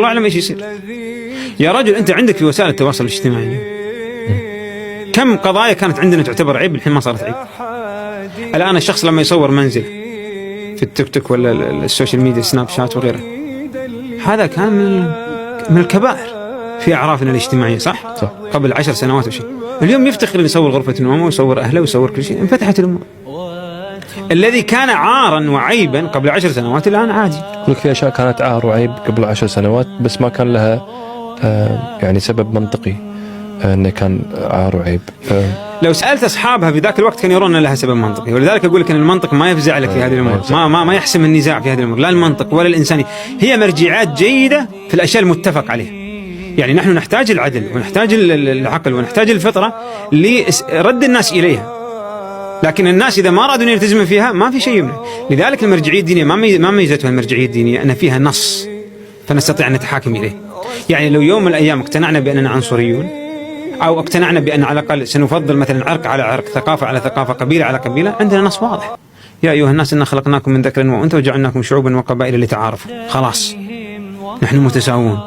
الله أعلم إيش يصير. يا رجل أنت عندك في وسائل التواصل الاجتماعي كم قضايا كانت عندنا تعتبر عيب الحين ما صارت عيب. الآن الشخص لما يصور منزل في التيك توك ولا السوشيال ميديا سناب شات وغيره، هذا كان من الكبائر في أعرافنا الاجتماعية، صح؟ قبل 10 سنوات وشيء. اليوم يفتخر أن يصور غرفة نومه ويصور أهله ويصور كل شيء. انفتحت الأمور. الذي كان عارا وعيبا قبل 10 سنوات الآن عادي. يقول لك في أشياء كانت عار وعيب قبل 10 سنوات بس ما كان لها يعني سبب منطقي أنه كان عار وعيب. لو سألت أصحابها في ذاك الوقت كانوا يرون لها سبب منطقي، ولذلك أقول لك أن المنطق ما يفزع لك في هذه الأمور، ما يحسم النزاع في هذه الأمور، لا المنطق ولا الإنساني. هي مرجعات جيدة في الأشياء المتفق عليها. يعني نحن نحتاج العدل ونحتاج العقل ونحتاج الفطرة لرد الناس إليها، لكن الناس إذا ما أرادوا أن يلتزموا فيها ما في شيء يمنع. لذلك المرجعية الدينية ما ميزتها المرجعية الدينية أن فيها نص فنستطيع أن نتحاكم إليه. يعني لو يوم من الأيام اقتنعنا بأننا عنصريون، أو اقتنعنا بأن على الأقل سنفضل مثلا عرق على عرق، ثقافة على ثقافة، قبيلة على قبيلة، عندنا نص واضح: يا أيها الناس إنا خلقناكم من ذكر وأنثى وجعلناكم شعوبا وقبائل لتعارفوا. خلاص نحن متساوون،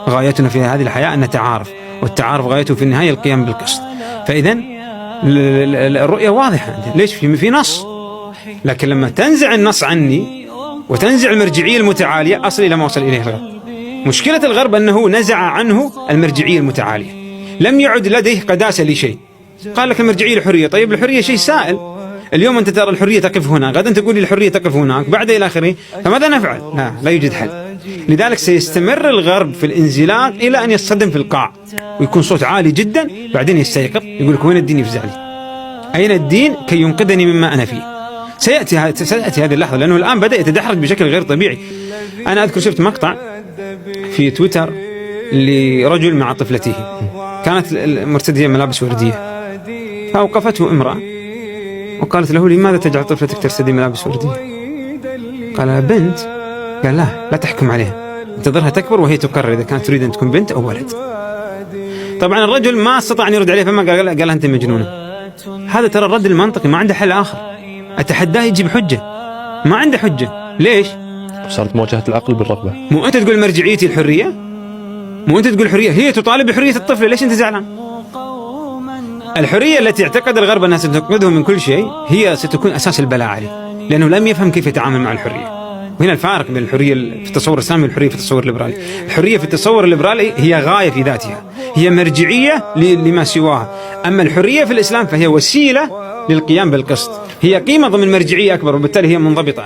غايتنا في هذه الحياة أن نتعارف، والتعارف غايته في النهاية القيام بالقسط. فإذا الرؤية واضحة. ليش؟ في نص. لكن لما تنزع النص عني وتنزع المرجعية المتعالية أصل إلى ما وصل إليه الغرب. مشكلة الغرب أنه نزع عنه المرجعية المتعالية، لم يعد لديه قداسة لشيء. قال لك المرجعية الحرية. طيب الحرية شيء سائل. اليوم أنت ترى الحرية تقف هنا، غدا تقول لي الحرية تقف هناك، بعد إلى آخره. فماذا نفعل؟ لا يوجد حل. لذلك سيستمر الغرب في الانزلاق إلى أن يصطدم في القاع ويكون صوت عالي جدا، بعدين يستيقظ يقول لك وين الدين يفزع لي؟ أين الدين كي ينقذني مما أنا فيه؟ سيأتي هذه اللحظة، لأنه الآن بدأ يتدحرج بشكل غير طبيعي. أنا أذكر شفت مقطع في تويتر لرجل مع طفلته، كانت مرتدية ملابس وردية، فأوقفته امرأة وقالت له: لماذا تجعل طفلتك ترتدي ملابس وردية؟ قال: بنت. قال: لا تحكم عليها، انتظرها تكبر وهي تقرر إذا كانت تريد أن تكون بنت أو ولد. طبعا الرجل ما استطاع أن يرد عليه، فما قال لها أنت مجنونة. هذا ترى الرد المنطقي، ما عنده حل آخر. أتحداه يجيب حجة، ما عنده حجة. ليش؟ صارت مواجهة العقل بالرغبة. مو أنت تقول مرجعيتي الحرية، مو أنت تقول حرية، هي تطالب بحرية الطفل، ليش أنت زعلان؟ الحرية التي اعتقد الغرب أنها ستنقذه من كل شيء هي ستكون أساس البلاء عليه، لأنه لم يفهم كيف يتعامل مع الحرية. وهنا الفارق بين الحرية في التصور الإسلامي والحرية في التصور الليبرالي. الحرية في التصور الليبرالي هي غاية في ذاتها، هي مرجعية لما سواها. أما الحرية في الإسلام فهي وسيلة للقيام بالقسط، هي قيمة ضمن مرجعية أكبر، وبالتالي هي منضبطة.